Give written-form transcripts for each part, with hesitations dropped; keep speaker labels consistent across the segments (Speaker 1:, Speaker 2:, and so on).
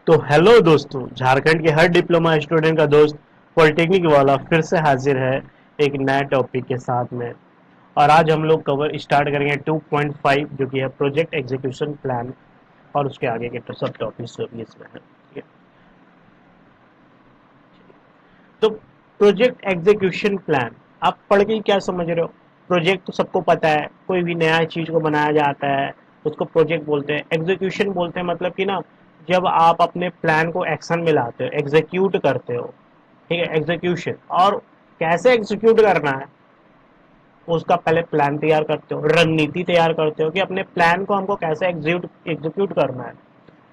Speaker 1: तो हेलो दोस्तों, झारखंड के हर डिप्लोमा स्टूडेंट का दोस्त पॉलिटेक्निक वाला फिर से हाजिर है एक नए टॉपिक के साथ में। और आज हम लोग कवर स्टार्ट करेंगे 2.5 जो कि है प्रोजेक्ट एग्जीक्यूशन प्लान, और उसके आगे के तो सब टॉपिक्स जो भी इसमें है, ठीक है। तो प्रोजेक्ट एग्जीक्यूशन प्लान आप पढ़ के क्या समझ रहे हो? प्रोजेक्ट तो सबको पता है, कोई भी नया चीज को बनाया जाता है उसको प्रोजेक्ट बोलते हैं। एग्जीक्यूशन बोलते हैं मतलब कि ना, जब आप अपने प्लान को एक्शन में लाते हो, एग्जीक्यूट करते हो, ठीक है, एग्जीक्यूशन। और कैसे एग्जीक्यूट करना है उसका पहले प्लान तैयार करते हो, रणनीति तैयार करते हो कि अपने प्लान को हमको कैसे एग्जीक्यूट करना है।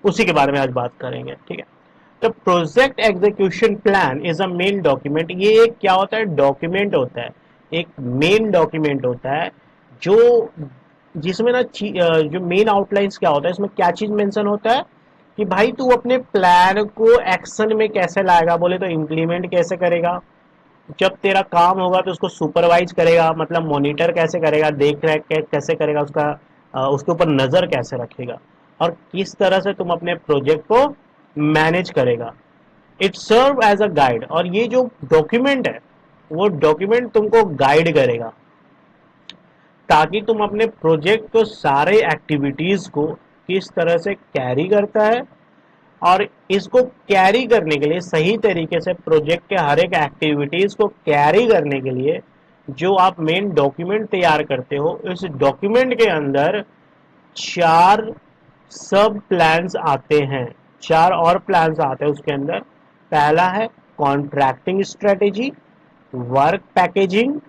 Speaker 1: उसी के बारे में आज बात करेंगे, ठीक है। तो project execution plan is a main document. ये एक क्या होता है? डॉक्यूमेंट होता है, एक मेन डॉक्यूमेंट होता है जो जिसमें ना जो मेन आउटलाइंस क्या होता है, इसमें क्या चीज मेंशन होता है कि भाई तू अपने प्लान को एक्शन में कैसे लाएगा। बोले तो इम्प्लीमेंट कैसे करेगा, जब तेरा काम होगा तो उसको सुपरवाइज करेगा, मतलब मॉनिटर कैसे करेगा, देख रेख कैसे करेगा, उसका उसके ऊपर नजर कैसे रखेगा, और किस तरह से तुम अपने प्रोजेक्ट को मैनेज करेगा। It serve as a guide. और ये जो डॉक्यूमेंट है वो डॉक्यूमेंट तुमको गाइड करेगा ताकि तुम अपने प्रोजेक्ट को सारे एक्टिविटीज को किस तरह से कैरी करता है। और इसको कैरी करने के लिए, सही तरीके से प्रोजेक्ट के हर एक एक्टिविटीज को कैरी करने के लिए जो आप मेन डॉक्यूमेंट तैयार करते हो, इस डॉक्यूमेंट के अंदर चार सब प्लान्स आते हैं, चार और प्लान्स आते हैं उसके अंदर। पहला है contracting strategy, work packaging,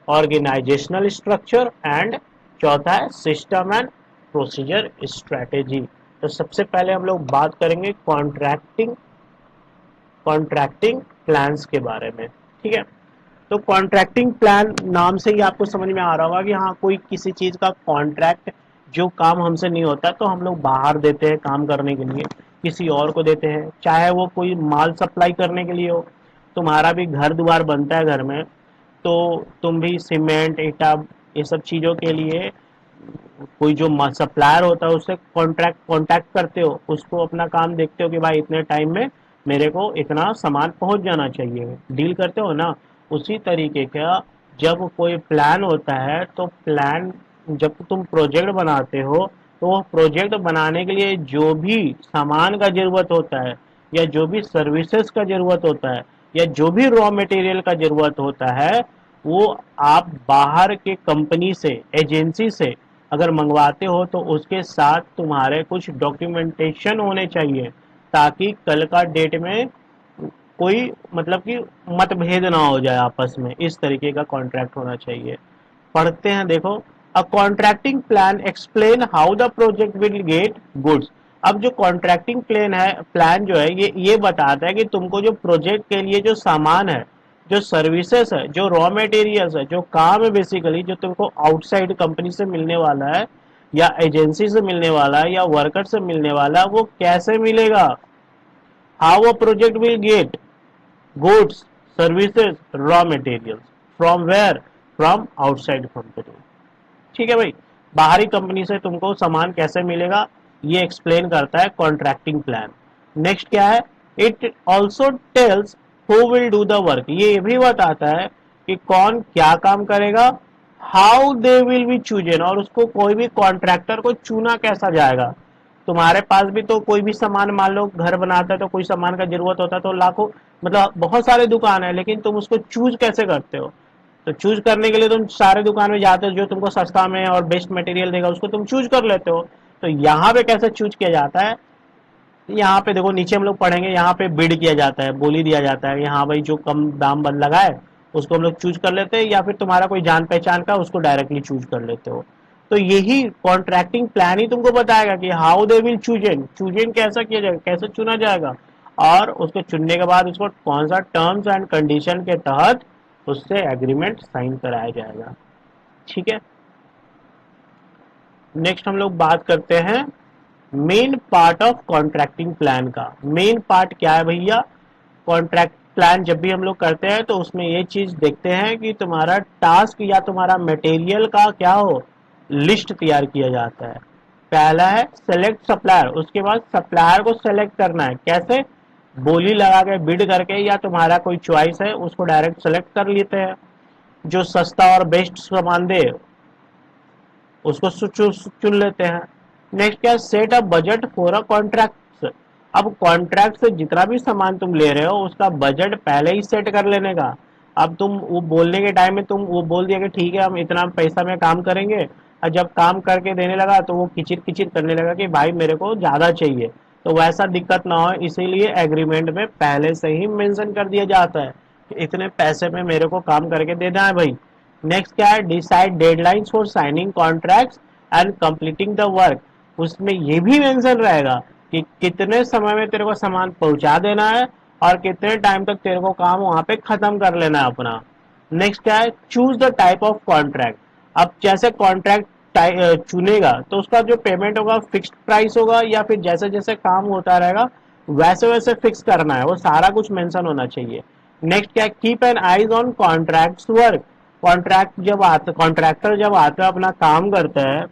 Speaker 1: organisational structure, and चौथा है सिस्टम एंड प्रोसीजर स्ट्रेटेजी। तो सबसे पहले हम लोग बात करेंगे कॉन्ट्रैक्टिंग प्लान्स के बारे में, ठीक है। तो कॉन्ट्रैक्टिंग प्लान नाम से ही आपको समझ में आ रहा होगा कि हाँ, कोई किसी चीज का कॉन्ट्रैक्ट, जो काम हमसे नहीं होता तो हम लोग बाहर देते हैं काम करने के लिए, किसी और को देते हैं, चाहे वो कोई माल सप्लाई करने के लिए हो। तुम्हारा भी घर द्वार बनता है घर में, तो तुम भी सीमेंट ईटा ये सब चीजों के लिए कोई जो सप्लायर होता है उससे कॉन्टैक्ट करते हो, उसको अपना काम देखते हो कि भाई इतने टाइम में मेरे को इतना सामान पहुंच जाना चाहिए, डील करते हो ना। उसी तरीके का जब कोई प्लान होता है तो प्लान, जब तुम प्रोजेक्ट बनाते हो तो वो प्रोजेक्ट बनाने के लिए जो भी सामान का जरूरत होता है, या जो भी सर्विसेज का जरूरत होता है, या जो भी रॉ मटेरियल का जरूरत होता है, वो आप बाहर के कंपनी से, एजेंसी से अगर मंगवाते हो तो उसके साथ तुम्हारे कुछ डॉक्यूमेंटेशन होने चाहिए, ताकि कल का डेट में कोई मतलब कि मतभेद ना हो जाए आपस में। इस तरीके का कॉन्ट्रैक्ट होना चाहिए। पढ़ते हैं, देखो। A contracting plan explain how the project will get goods. अब जो कॉन्ट्रैक्टिंग प्लान है, प्लान जो है, ये बताता है कि तुमको जो प्रोजेक्ट के लिए जो सामान है, जो सर्विसेज है, जो रॉ मटेरियल्स है, जो काम है, बेसिकली जो तुमको आउटसाइड कंपनी से मिलने वाला है, या एजेंसी से मिलने वाला है, या वर्कर से मिलने वाला है, वो कैसे मिलेगा। How a project will gate goods, services, raw materials from where? From outside company। ठीक है भाई, बाहरी कंपनी से तुमको सामान कैसे मिलेगा, ये एक्सप्लेन करता है कॉन्ट्रैक्टिंग प्लान। नेक्स्ट क्या है? It also tells who will do the work. ये भी बताता है कि कौन क्या काम करेगा। How they will be chosen, और उसको कोई भी कॉन्ट्रैक्टर को चुना कैसा जाएगा। तुम्हारे पास भी तो कोई भी सामान, मान लो घर बनाता है तो कोई सामान का जरूरत होता है तो लाखों, मतलब बहुत सारे दुकान है, लेकिन तुम उसको चूज कैसे करते हो? तो चूज करने के लिए तुम सारे दुकान में जाते हो, जो तुमको सस्ता में और बेस्ट मटेरियल देगा उसको तुम चूज कर लेते हो। तो यहाँ पे कैसे चूज किया जाता है? यहाँ पे देखो, नीचे हम लोग पढ़ेंगे, यहाँ पे बिड किया जाता है, बोली दिया जाता है, यहाँ भाई जो कम दाम बन लगाए उसको हम लोग चूज कर लेते हैं, या फिर तुम्हारा कोई जान पहचान का उसको डायरेक्टली चूज कर लेते हो। तो यही कॉन्ट्रैक्टिंग प्लान ही तुमको बताएगा कि how they will chosen, chosen कैसा किया जाएगा, कैसे चुना जाएगा, और उसको चुनने के बाद उसको कौन सा टर्म्स एंड कंडीशन के तहत उससे एग्रीमेंट साइन कराया जाएगा, ठीक है। नेक्स्ट हम लोग बात करते हैं main part of contracting plan का। मेन पार्ट क्या है भैया? कॉन्ट्रैक्ट प्लान जब भी हम लोग करते हैं तो उसमें ये चीज देखते हैं कि तुम्हारा टास्क या तुम्हारा मटेरियल का क्या हो, लिस्ट तैयार किया जाता है। पहला है सेलेक्ट सप्लायर, उसके बाद सप्लायर को सेलेक्ट करना है। कैसे? बोली लगा के, बिड करके, या तुम्हारा कोई चॉइस है उसको डायरेक्ट सेलेक्ट कर लेते हैं, जो सस्ता और बेस्ट सामान दे उसको चुन लेते हैं। नेक्स्ट क्या? Set a budget for a contract. अब कॉन्ट्रैक्ट से जितना भी सामान तुम ले रहे हो उसका बजट पहले ही सेट कर लेने का। अब तुम वो बोलने के टाइम में तुम वो बोल दिया कि ठीक है हम इतना पैसा में काम करेंगे, और जब काम करके देने लगा तो वो किचिर किचिर करने लगा कि भाई मेरे को ज्यादा चाहिए, तो वैसा दिक्कत ना हो, इसीलिए एग्रीमेंट में पहले से ही मेंशन कर दिया जाता है कि इतने पैसे में मेरे को काम करके देना है भाई। नेक्स्ट क्या है? Decide deadlines for signing contracts and completing the work. उसमें ये भी मेंशन रहेगा कि कितने समय में तेरे को सामान पहुंचा देना है और कितने टाइम तक तेरे को काम वहां पे खत्म कर लेना है अपना। नेक्स्ट क्या है? Choose the type of contract. अब जैसे कॉन्ट्रैक्ट चुनेगा तो उसका जो पेमेंट होगा फिक्स्ड प्राइस होगा, या फिर जैसे जैसे काम होता रहेगा वैसे वैसे फिक्स करना है, वो सारा कुछ मेंशन होना चाहिए। नेक्स्ट क्या? Keep an eyes on contracts work. Contractor जब आता है अपना काम करता है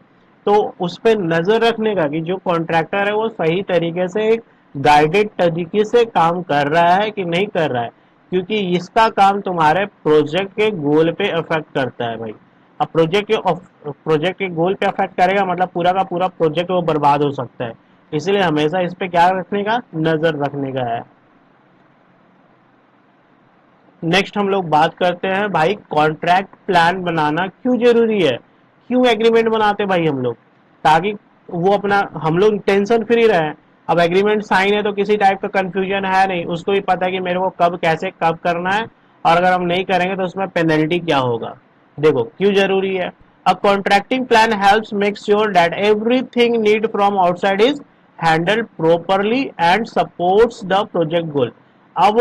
Speaker 1: तो उस पर नजर रखने का कि जो कॉन्ट्रैक्टर है वो सही तरीके से एक गाइडेड तरीके से काम कर रहा है कि नहीं कर रहा है, क्योंकि इसका काम तुम्हारे प्रोजेक्ट के गोल पे अफेक्ट करता है भाई। अब प्रोजेक्ट के गोल पे अफेक्ट करेगा मतलब पूरा का पूरा प्रोजेक्ट वो बर्बाद हो सकता है, इसलिए हमेशा इस पे क्या रखने का? नजर रखने का है। नेक्स्ट हम लोग बात करते हैं भाई कॉन्ट्रैक्ट प्लान बनाना क्यों जरूरी है, क्यों एग्रीमेंट बनाते हैं भाई हम लोग, ताकि वो अपना हम लोग टेंशन फ्री रहे। अब एग्रीमेंट साइन है तो किसी टाइप का कंफ्यूजन है नहीं, उसको भी पता है कि मेरे को कब कैसे कब करना है, और अगर हम नहीं करेंगे तो उसमें पेनल्टी क्या होगा। देखो क्यों जरूरी है। A contracting plan helps make sure that everything need from outside is handled properly and supports the project goal. अब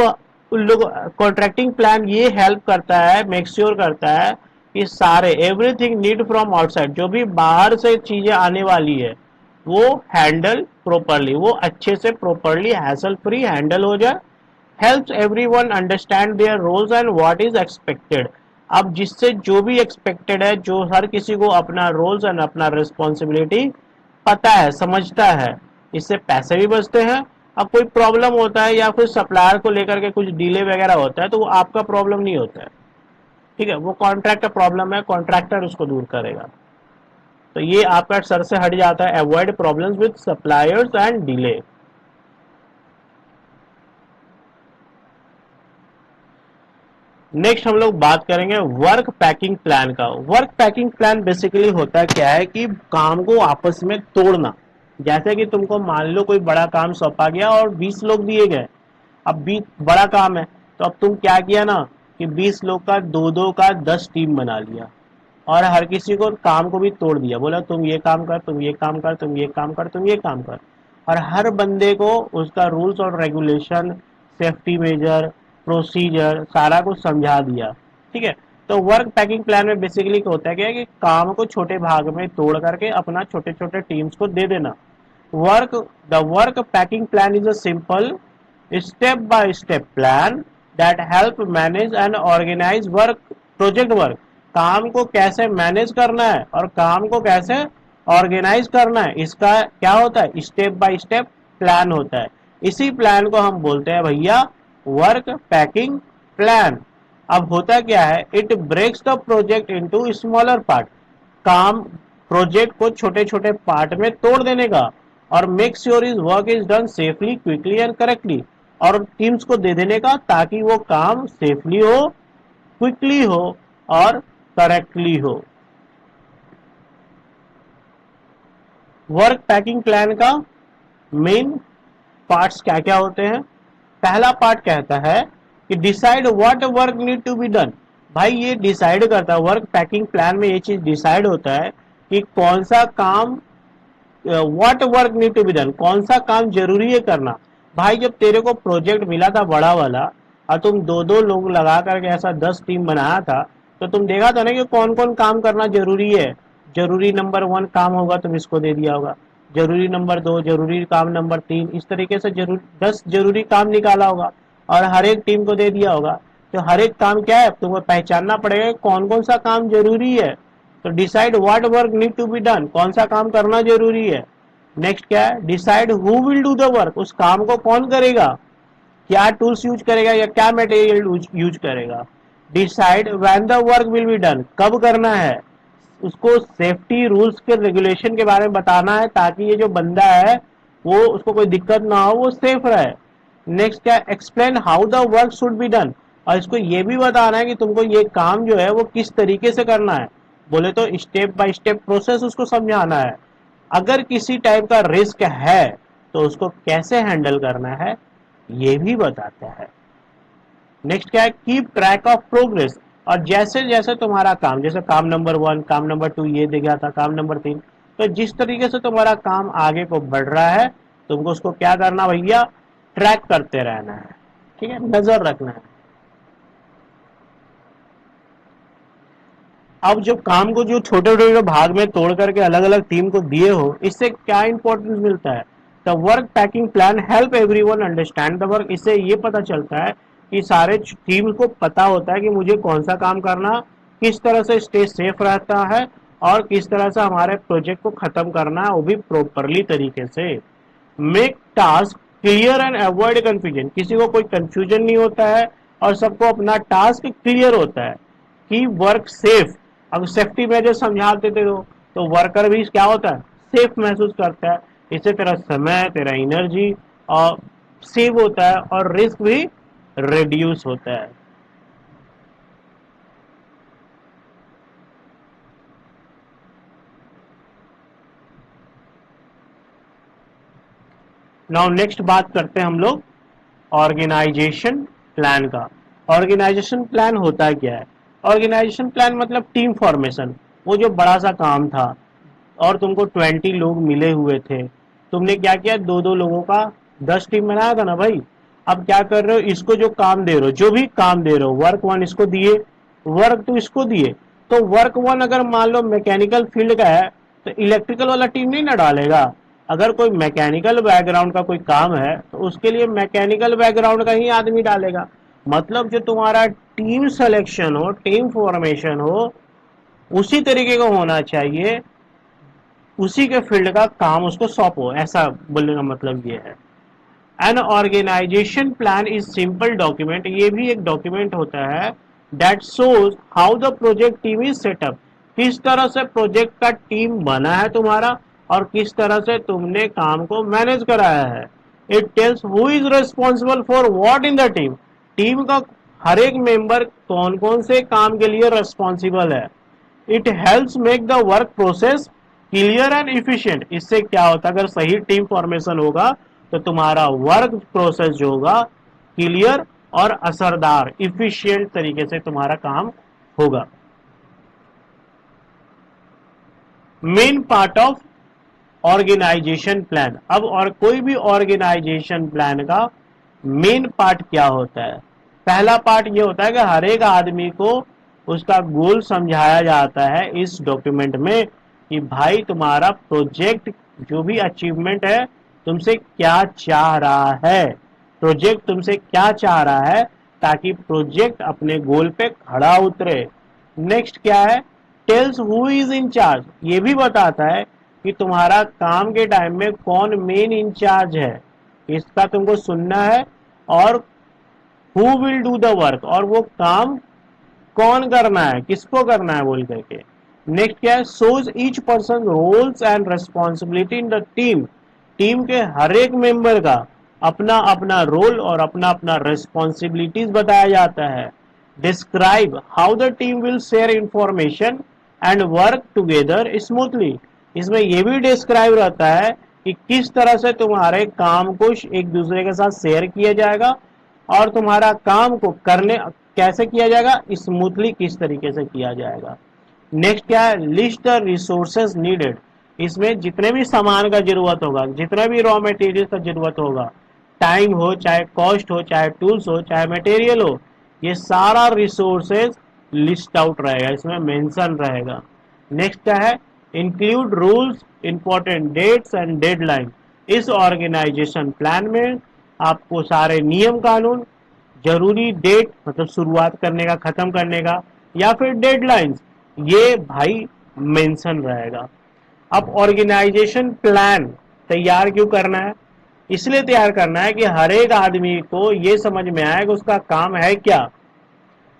Speaker 1: उन लोग कॉन्ट्रैक्टिंग प्लान ये हेल्प करता है, मेक श्योर करता है कि सारे एवरीथिंग नीड फ्रॉम आउटसाइड, जो भी बाहर से चीजें आने वाली है वो हैंडल प्रॉपरली, वो अच्छे से प्रॉपरली हैसल फ्री हैंडल हो जाए। Helps everyone understand their roles and what is expected. अब जिससे जो भी एक्सपेक्टेड है, जो हर किसी को अपना रोल्स एंड अपना रिस्पॉन्सिबिलिटी पता है, समझता है, इससे पैसे भी बचते हैं। अब कोई प्रॉब्लम होता है या फिर सप्लायर को लेकर के कुछ डिले वगैरह होता है तो वो आपका प्रॉब्लम नहीं होता है, ठीक है, वो कॉन्ट्रैक्ट का प्रॉब्लम है, कॉन्ट्रैक्टर उसको दूर करेगा। तो ये आपका सर से हट जाता है, avoid problems with suppliers and delay. Next हम लोग बात करेंगे वर्क पैकिंग प्लान का। वर्क पैकिंग प्लान बेसिकली होता क्या है कि काम को आपस में तोड़ना। जैसे कि तुमको मान लो कोई बड़ा काम सौंपा गया और 20 लोग दिए गए, अब 20 बड़ा काम है, तो अब तुम क्या किया ना कि 20 लोग का दो दो का 10 टीम बना लिया, और हर किसी को काम को भी तोड़ दिया, बोला तुम ये काम कर, तुम ये काम कर, तुम ये काम कर, तुम ये काम कर, और हर बंदे को उसका रूल्स और रेगुलेशन, सेफ्टी मेजर, प्रोसीजर सारा कुछ समझा दिया, ठीक है। तो वर्क पैकिंग प्लान में बेसिकली क्या होता है कि काम को छोटे भाग में तोड़ करके अपना छोटे छोटे टीम्स को दे देना। Work the work packing plan is a simple step by step plan that help manage and organise work project work. काम को कैसे मैनेज करना है और काम को कैसे ऑर्गेनाइज करना है, इसका क्या होता है? स्टेप बाय स्टेप प्लान होता है। इसी प्लान को हम बोलते हैं भैया वर्क पैकिंग प्लान। अब होता क्या है, it breaks the project into smaller part. काम प्रोजेक्ट को छोटे छोटे पार्ट में तोड़ देने का, और make sure is work is done safely, quickly and correctly, और टीम्स को दे देने का ताकि वो काम सेफली हो, क्विकली हो और करेक्टली हो। वर्क पैकिंग प्लान का मेन पार्ट्स क्या क्या होते हैं? पहला पार्ट कहता है कि decide what work need to be done. भाई ये डिसाइड करता है, वर्क पैकिंग प्लान में ये चीज डिसाइड होता है कि कौन सा काम, what work need to be done, कौन सा काम जरूरी है करना। भाई जब तेरे को प्रोजेक्ट मिला था बड़ा वाला और तुम दो दो लोग लगा करके ऐसा 10 टीम बनाया था, तो तुम देखा था ना कि कौन कौन काम करना जरूरी है। जरूरी नंबर 1 काम होगा तुम इसको दे दिया होगा, जरूरी नंबर 2, जरूरी काम नंबर 3, इस तरीके से 10 जरूरी काम निकाला होगा और हर एक टीम को दे दिया होगा। तो हर एक काम क्या है, तुमको पहचानना पड़ेगा कौन कौन सा काम जरूरी है। तो decide what work need to be done, कौन सा काम करना जरूरी है, नेक्स्ट क्या है, decide who will do the work, उस काम को कौन करेगा, क्या टूल्स यूज करेगा या क्या मटेरियल यूज करेगा। Decide when the work will be done, कब करना है, उसको सेफ्टी रूल्स के रेगुलेशन के बारे में बताना है ताकि ये जो बंदा है वो उसको कोई दिक्कत ना हो, वो सेफ रहे। नेक्स्ट क्या, explain how the work should be done, और इसको ये भी बताना है कि तुमको ये काम जो है वो किस तरीके से करना है, बोले तो स्टेप बाय स्टेप प्रोसेस उसको समझाना है। अगर किसी टाइप का रिस्क है तो उसको कैसे हैंडल करना है ये भी बताता है। नेक्स्ट क्या है, कीप ट्रैक ऑफ प्रोग्रेस, और जैसे जैसे तुम्हारा काम, जैसे काम नंबर 1, काम नंबर 2 ये दे गया था, काम नंबर 3, तो जिस तरीके से तुम्हारा काम आगे को बढ़ रहा है तुमको उसको क्या करना भैया, ट्रैक करते रहना है, ठीक है, नजर रखना है। अब जो काम को जो छोटे छोटे भाग में तोड़ करके अलग अलग टीम को दिए हो, इससे क्या इंपॉर्टेंस मिलता है, the work packing plan help everyone understand the work, इससे ये पता चलता है कि सारे टीम को पता होता है कि मुझे कौन सा काम करना, किस तरह से स्टे सेफ रहता है और किस तरह से हमारे प्रोजेक्ट को खत्म करना है, वो भी प्रॉपरली तरीके से। Make task clear and avoid confusion, किसी को कोई कंफ्यूजन नहीं होता है और सबको अपना टास्क क्लियर होता है कि वर्क सेफ। अगर सेफ्टी मेजर समझा देते हो तो वर्कर भी क्या होता है, सेफ महसूस करता है, इससे तेरा समय, तेरा एनर्जी और सेव होता है और रिस्क भी रिड्यूस होता है। नाउ नेक्स्ट बात करते हैं हम लोग ऑर्गेनाइजेशन प्लान का। ऑर्गेनाइजेशन प्लान होता क्या है, ऑर्गेनाइजेशन प्लान मतलब टीम फॉर्मेशन। वो जो बड़ा सा काम था और तुमको 20 लोग मिले हुए थे, तुमने क्या किया, दो दो लोगों का 10 टीम बनाया था ना भाई। अब क्या कर रहे हो, इसको जो काम दे रहे हो, जो भी काम दे रहे हो, वर्क 1 इसको दिए, वर्क 2 इसको दिए, तो वर्क 1 अगर मान लो मैकेनिकल फील्ड का है तो इलेक्ट्रिकल वाला टीम नहीं ना डालेगा। अगर कोई मैकेनिकल बैकग्राउंड का कोई काम है तो उसके लिए मैकेनिकल बैकग्राउंड का ही आदमी डालेगा। मतलब जो तुम्हारा टीम सिलेक्शन हो, टीम फॉर्मेशन हो, उसी तरीके का होना चाहिए, उसी के फील्ड का काम उसको सौंपो, ऐसा बोलने का मतलब ये है। An organisation plan is simple document, ये भी एक डॉक्यूमेंट होता है that shows how the project team is setup, किस तरह से प्रोजेक्ट का टीम बना है तुम्हारा और किस तरह से तुमने काम को मैनेज कराया है। It tells who is responsible for what in the team, team का हर एक मेंबर कौन कौन से काम के लिए रिस्पॉन्सिबल है। It helps make the work process clear and efficient, इससे क्या होता है, अगर सही टीम फॉर्मेशन होगा तो तुम्हारा वर्क प्रोसेस जो होगा क्लियर और असरदार, इफिशिएंट तरीके से तुम्हारा काम होगा। Main part of organisation plan, अब और कोई भी ऑर्गेनाइजेशन प्लान का मेन पार्ट क्या होता है। पहला पार्ट ये होता है कि हर एक आदमी को उसका गोल समझाया जाता है इस डॉक्यूमेंट में कि भाई तुम्हारा प्रोजेक्ट जो भी अचीवमेंट है तुमसे क्या चाह रहा है, प्रोजेक्ट तुमसे क्या चाह रहा है ताकि प्रोजेक्ट अपने गोल पे खड़ा उतरे। नेक्स्ट क्या है, tells who is in charge, ये भी बताता है कि तुम्हारा काम के टाइम में कौन मेन इंचार्ज है, इसका तुमको सुनना है, और who will do the work, और वो काम कौन करना है, किसको करना है बोल करके। नेक्स्ट क्या है, shows each person roles and responsibility in the team, team के हर एक मेंबर का अपना अपना रोल और अपना अपना रेस्पॉन्सिबिलिटीज बताया जाता है। Describe how the team will share information and work together smoothly, इसमें यह भी डिस्क्राइब रहता है कि किस तरह से तुम्हारे काम को एक दूसरे के साथ शेयर किया जाएगा और तुम्हारा काम को करने कैसे किया जाएगा, स्मूथली किस तरीके से किया जाएगा। नेक्स्ट क्या है, लिस्ट द रिसोर्सेज नीडेड, इसमें जितने भी सामान का जरूरत होगा, जितने भी रॉ मटेरियल का जरूरत होगा, टाइम हो चाहे कॉस्ट हो चाहे टूल्स हो चाहे मटेरियल हो, ये सारा रिसोर्सेज लिस्ट आउट रहेगा, इसमें मेंशन रहेगा। नेक्स्ट क्या है, include rules, important dates and deadline, इस ऑर्गेनाइजेशन प्लान में आपको सारे नियम कानून, जरूरी डेट मतलब शुरुआत करने का, खत्म करने का, या फिर डेडलाइंस, ये भाई मेंशन रहेगा। अब ऑर्गेनाइजेशन प्लान तैयार क्यों करना है? इसलिए तैयार करना है कि हर एक आदमी को ये समझ में आए कि उसका काम है क्या,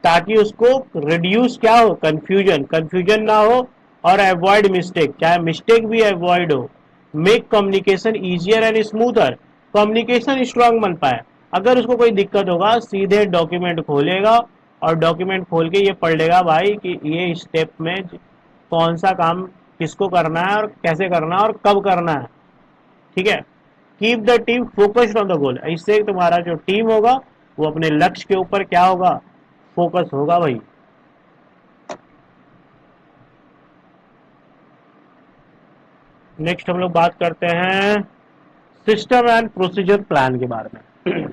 Speaker 1: ताकि उसको रिड्यूस क्या हो, कंफ्यूजन ना हो, और अवॉइड मिस्टेक, चाहे मिस्टेक भी अवॉइड हो, make communication easier and smoother, communication strong बन पाए। अगर उसको कोई दिक्कत होगा सीधे डॉक्यूमेंट खोलेगा और डॉक्यूमेंट खोल के ये पढ़ लेगा भाई कि ये स्टेप में कौन सा काम किसको करना है और कैसे करना है और कब करना है। ठीक है, keep the team focused on the goal, इससे तुम्हारा जो टीम होगा वो अपने लक्ष्य के ऊपर क्या होगा, फोकस होगा भाई। नेक्स्ट हम लोग बात करते हैं सिस्टम एंड प्रोसीजर प्लान के बारे में।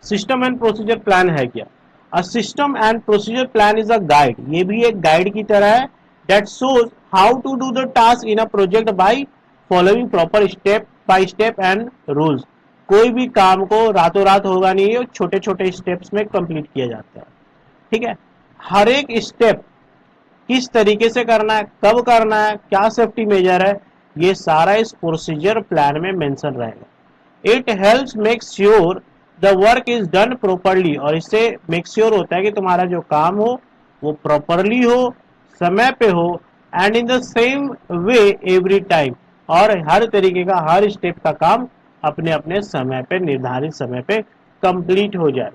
Speaker 1: सिस्टम एंड प्रोसीजर प्लान है क्या? A system and procedure plan is a guide, ये भी एक गाइड की तरह है, that shows how to do the task in a project by following proper step by step and rules. कोई भी काम को रातों रात होगा नहीं है, छोटे छोटे स्टेप्स में कंप्लीट किया जाता है। ठीक है, हर एक स्टेप किस तरीके से करना है, कब करना है, क्या सेफ्टी मेजर है, ये सारा इस प्रोसीजर प्लान में मेंशन रहेगा। It helps make sure the work is done properly, और इससे मेक श्योर होता है कि तुम्हारा जो काम हो वो प्रॉपरली हो, समय पे हो, and in the same way every time, और हर तरीके का हर स्टेप का काम अपने अपने समय पे, निर्धारित समय पे कंप्लीट हो जाए।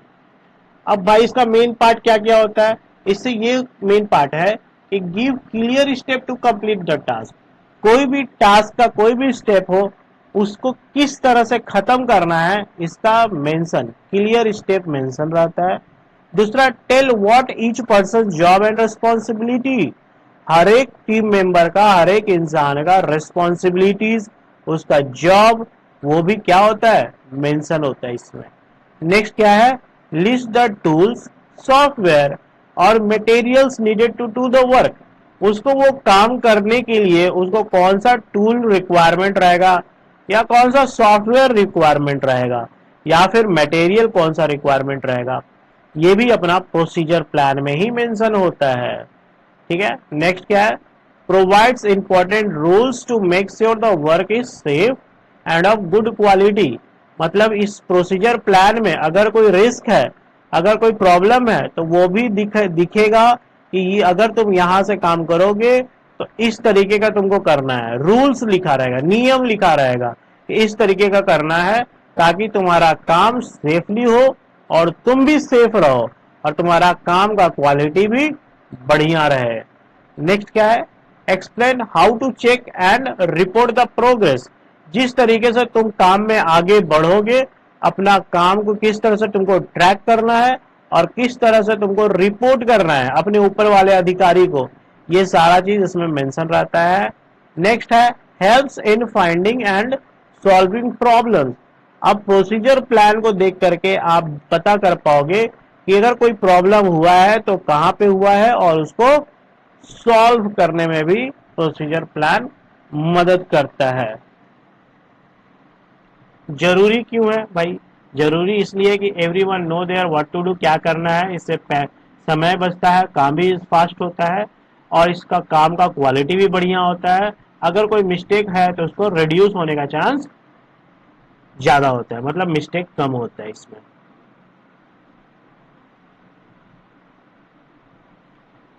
Speaker 1: अब भाई इसका मेन पार्ट क्या क्या होता है, इससे ये मेन पार्ट है कि give clear step to complete the task, कोई भी टास्क का कोई भी स्टेप हो उसको किस तरह से खत्म करना है इसका मेंशन, क्लियर स्टेप मेंशन रहता है। दूसरा, tell what each person job and responsibility, हर एक टीम मेंबर का, हर एक इंसान का रिस्पॉन्सिबिलिटीज, उसका जॉब, वो भी क्या होता है, मेंशन होता है इसमें। नेक्स्ट क्या है, लिस्ट द टूल्स, सॉफ्टवेयर और materials needed to do the work, उसको वो काम करने के लिए उसको कौन सा टूल रिक्वायरमेंट रहेगा, या कौन सा सॉफ्टवेयर रिक्वायरमेंट रहेगा, या फिर मटेरियल कौन सा रिक्वायरमेंट रहेगा, ये भी अपना प्रोसीजर प्लान में ही मेंशन होता है। ठीक है, नेक्स्ट क्या है, provides important rules to make sure the work is safe and of good quality, मतलब इस प्रोसीजर प्लान में अगर कोई रिस्क है, अगर कोई प्रॉब्लम है, तो वो भी दिखेगा कि अगर तुम यहां से काम करोगे तो इस तरीके का तुमको करना है, रूल्स लिखा रहेगा, नियम लिखा रहेगा कि इस तरीके का करना है, ताकि तुम्हारा काम सेफली हो और तुम भी सेफ रहो और तुम्हारा काम का क्वालिटी भी बढ़िया रहे। नेक्स्ट क्या है, explain how to check and report the progress, जिस तरीके से तुम काम में आगे बढ़ोगे, अपना काम को किस तरह से तुमको ट्रैक करना है और किस तरह से तुमको रिपोर्ट करना है अपने ऊपर वाले अधिकारी को, ये सारा चीज इसमें मेंशन रहता है। नेक्स्ट है, helps in finding and solving problems, अब प्रोसीजर प्लान को देख करके आप पता कर पाओगे कि अगर कोई प्रॉब्लम हुआ है तो कहां पे हुआ है, और उसको सॉल्व करने में भी प्रोसीजर प्लान मदद करता है। जरूरी क्यों है भाई? जरूरी इसलिए कि everyone know their what to do, क्या करना है, इससे समय बचता है, काम भी फास्ट होता है और इसका काम का क्वालिटी भी बढ़िया होता है। अगर कोई मिस्टेक है तो उसको रिड्यूस होने का चांस ज्यादा होता है, मतलब मिस्टेक कम होता है इसमें।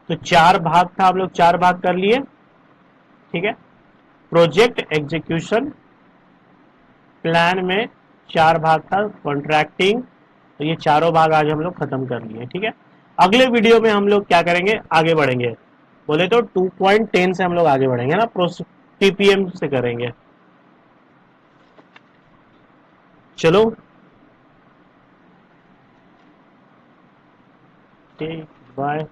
Speaker 1: तो चार भाग था, आप लोग चार भाग कर लिए। ठीक है, प्रोजेक्ट एग्जीक्यूशन प्लान में चार भाग था, कॉन्ट्रैक्टिंग, तो ये चारों भाग आज हम लोग खत्म कर लिए। ठीक है, अगले वीडियो में हम लोग क्या करेंगे, आगे बढ़ेंगे, बोले तो 2.10 से हम लोग आगे बढ़ेंगे ना, टीपीएम से करेंगे। चलो, ठीक, बाय।